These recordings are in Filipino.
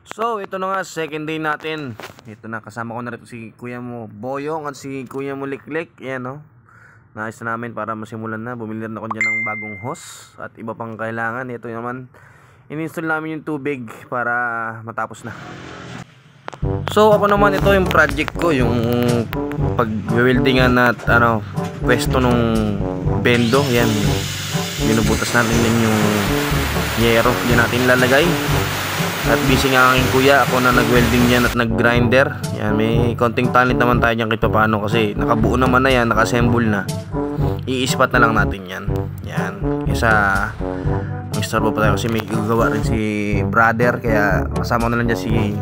So, ito na nga, second day natin. Ito na, kasama ko na rin si Kuya mo Boyong at si Kuya mo Liklik. Ayan, no? Naayos na namin para masimulan na. Bumili na ako dyan ng bagong hose at iba pang kailangan. Ito naman, in-install namin yung tubig para matapos na. So, ako naman, ito yung project ko, yung pag-weldingan at pwesto nung bendo. Yan, binubutas natin din yung yero. Diyan natin lalagay. At busy nga aking kuya, ako na nag-welding yan at nag-grinder. Yan, may konting talent naman tayo dyan kahit paano kasi nakabuo naman na yan, naka-assemble na. I-ispat na lang natin yan. Yan, isa Mr. pa tayo kasi may gagawa rin si brother, kaya kasama na lang dyan si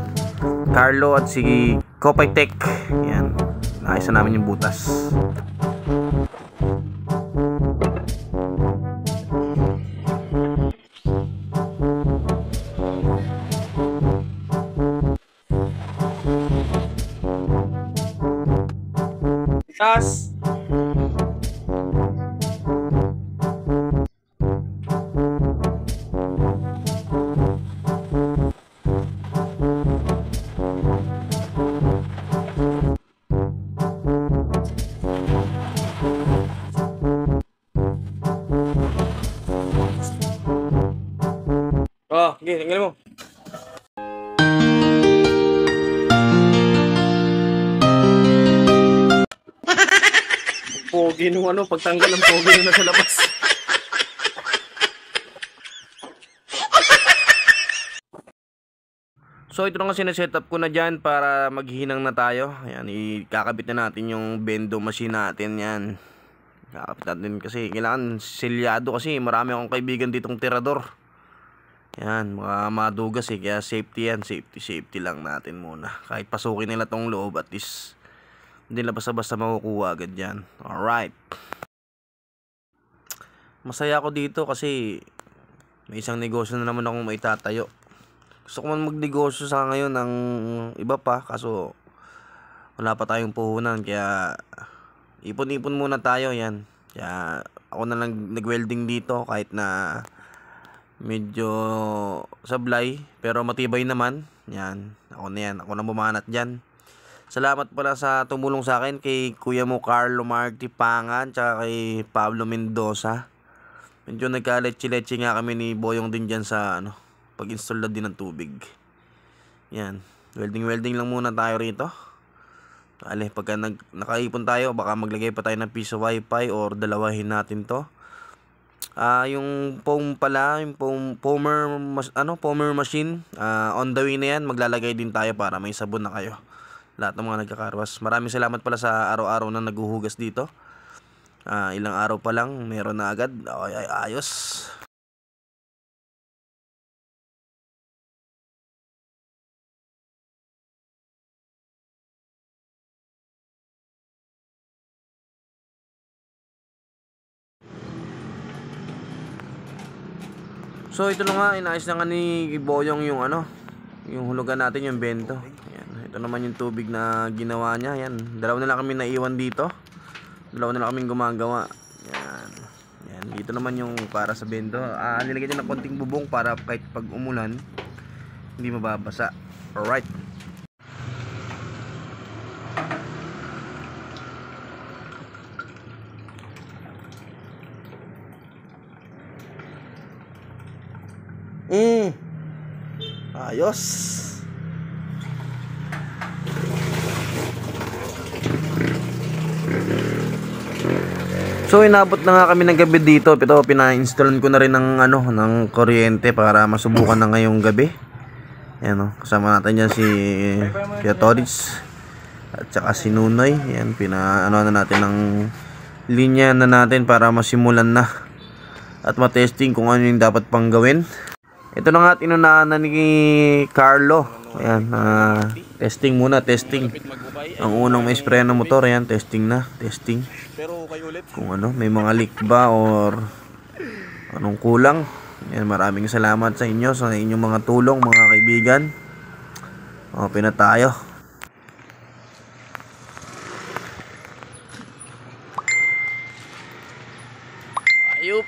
Carlo at si Kopay Tech. Yan, naayos na namin yung butas. Tas oh, okay, tingnan mo. Pogi nung pagtanggal ng pogi na nasa labas. So ito na nga sinesetup ko na dyan para maghihinang na tayo. Ayan, ikakabit na natin yung bendo machine natin yan. Kakabit natin kasi kailangan selyado kasi marami akong kaibigan ditong tirador. Yan, mga madugas kaya safety yan, safety lang natin muna. Kahit pasukin nila tong loob, at least hindi na basta-basta makukuha agad yan. Alright. Masaya ako dito kasi may isang negosyo na naman akong maitatayo. Gusto ko man magnegosyo sa ngayon ng iba pa, kaso wala pa tayong puhunan, kaya ipon-ipon muna tayo. Yan, kaya ako na lang nag-welding dito kahit na medyo sablay pero matibay naman. Yan, ako na bumanat dyan. Salamat pala sa tumulong sa akin kay Kuya mo Carlo Marti Pangan tsaka kay Pablo Mendoza. Medyo nagka-leche-leche nga kami ni Boyong din dyan sa pag-install na din ng tubig. Yan, welding lang muna tayo rito. Pagka nakaipon tayo, baka maglagay pa tayo ng piso wifi or dalawahin natin to. Yung foam pala, yung foamer machine, on the way na yan. Maglalagay din tayo para may sabon na kayo, lahat ng mga nagkakarwas. Maraming salamat pala sa araw-araw na naghuhugas dito. Ilang araw pa lang meron na agad. Okay, ayos. So ito na nga, inayos na nga ni Boyong yung yung hulugan natin, yung bento. Ayan, ito naman yung tubig na ginawa niya. Yan, dalawa na lang kami naiwan dito. Dalawa na lang kaming gumagawa. Yan. Yan, dito naman yung para sa bento. Nilagyan niya ng konting bubong para kahit pag umulan hindi mababasa. Alright. Ayos. So inabot na nga kami ng gabi dito. Ito, pina-installan ko na rin ng ng kuryente para masubukan na ngayong gabi. Ayan, kasama natin dyan si Kuya Torres at saka si Nunoy. Ayan, na natin ng linya na natin para masimulan na at matesting kung ano yung dapat pang gawin. Ito na nga, tinunahan na ni Carlo. Ayan, testing muna, testing. Ang unang may spray ng motor, ayan, testing na, testing. Kung may mga leak ba or anong kulang. Ayan, maraming salamat sa inyo, sa inyong mga tulong, mga kaibigan. Open na tayo. Ayup.